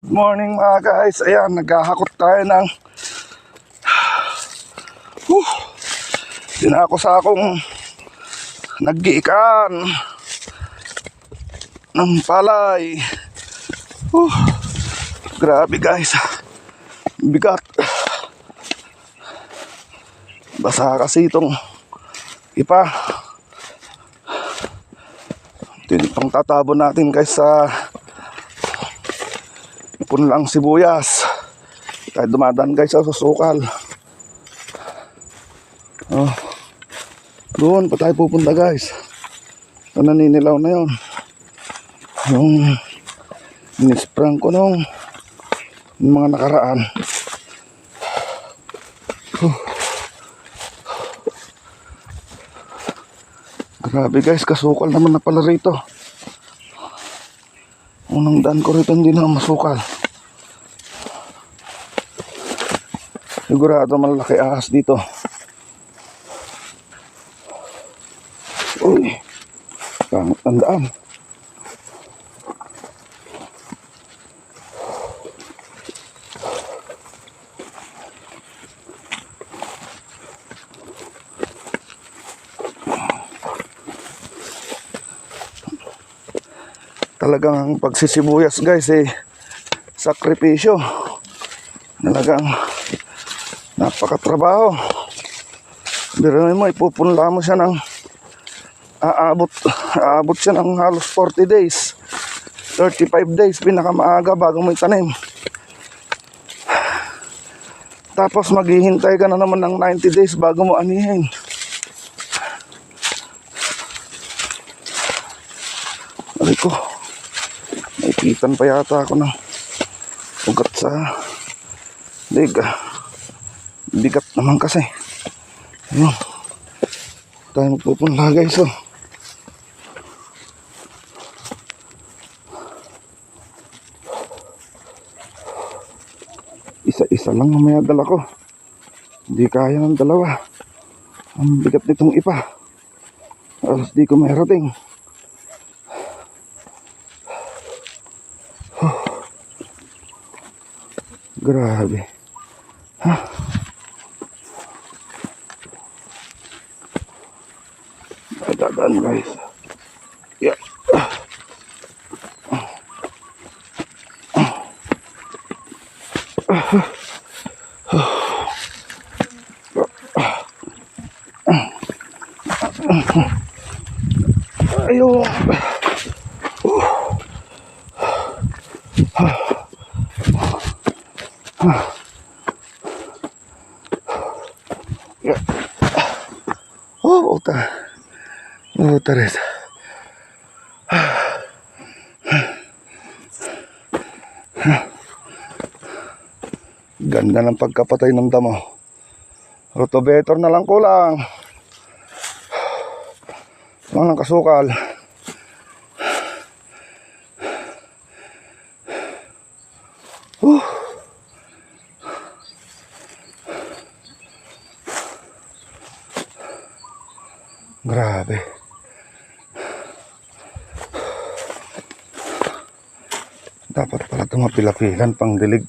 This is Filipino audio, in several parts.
Good morning mga guys. Ayan, naghahakot tayo ng dinako sa akong naggiikan ng palay. Grabe guys, bigat. Basa kasi itong ipa. Ito yung pang tatabon natin guys sa punlang sibuyas. Kahit dumadaan guys sa susukal. Doon pa tayo pupunta guys. So, naninilaw na yun. Yung inisprang ko nung mga nakaraan. Grabe guys, kasukal naman na pala rito. Unang daan ko rito hindi na masukal. Sigurado malaki ahas dito. Uy, pangit ang daan. Talagang ang pagsisibuyas guys sakripisyo. Talagang napakatrabaho. Biruin mo, ipupunla mo siya ng aabot siya ng halos 40 days 35 days pinakamaaga bago mo itanim. Tapos maghihintay ka na naman ng 90 days bago mo anihin. Aray ko, naikitan pa yata ako ng ugat sa leg. Bigat naman kasi. Ayun, tayo magpupunla guys. Isa-isa lang mamaya dala ko. Hindi kaya ng dalawa. Ang bigat nitong ipa. Alas di ko mayarating. Grabe. Dadaan guys. Yeah. Ayun. Yeah. Uta. Uta rin. Ganda ng pagkapatay ng damo. Rotovator na lang kulang. Lang ng kasukal. Grabe. Dapat pala ito mapila-pilan pang dilig.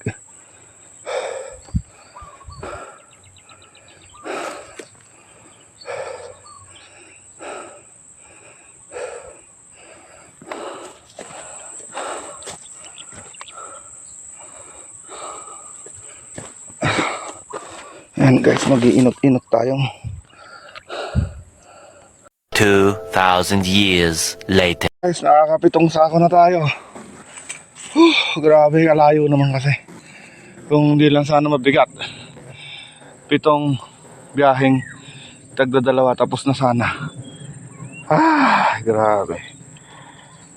Ayan guys, mag-iinot-inot tayong 2,000 years later. guys, nakakapitong sako na tayo. Grabe, kalayo naman kasi. Kung hindi lang sana mabigat. 7 biyaheng tagdadalawa tapos na sana. Grabe.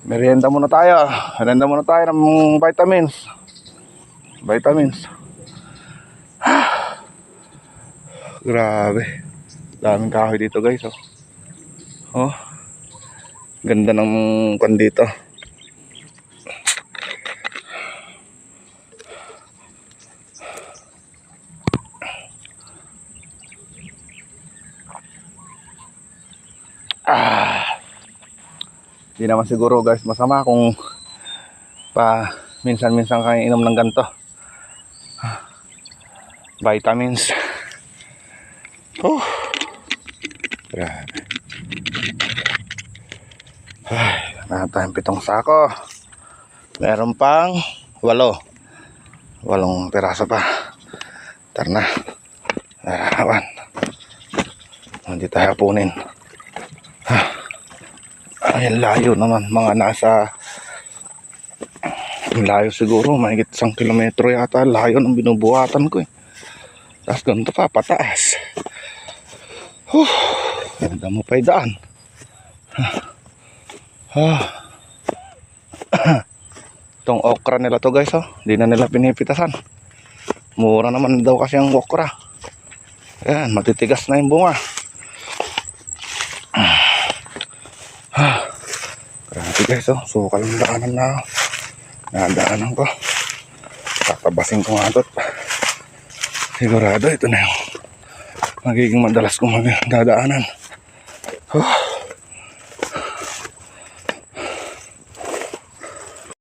Merienda muna tayo. Merienda muna tayo ng vitamins. Grabe. Daming kahoy dito guys. Ganda ng kan dito. Hindi naman siguro guys masama kung minsan-minsan kayo inom ng ganito. Vitamins. Grabe. Ay, meron tayong 7 sako. Meron pang 8 piraso pa. Tara na. Hindi tayo punin. Ay, layo naman. Mga nasa layo siguro. Mahigit 1 kilometro yata. Layo ng binubuhatan ko eh. Tapos ganito pa, pataas. Ganda mo pa yung daan. Itong okra nila to guys, hindi na nila pinipitasan. Mura naman daw kasi ang okra. Ayan, matitigas na yung bunga. Grabe guys, sukal ang daanan na. Nadaanan ko. Tatabasin ko nga ito. Sigurado ito na yung magiging madalas kong magdadaanan.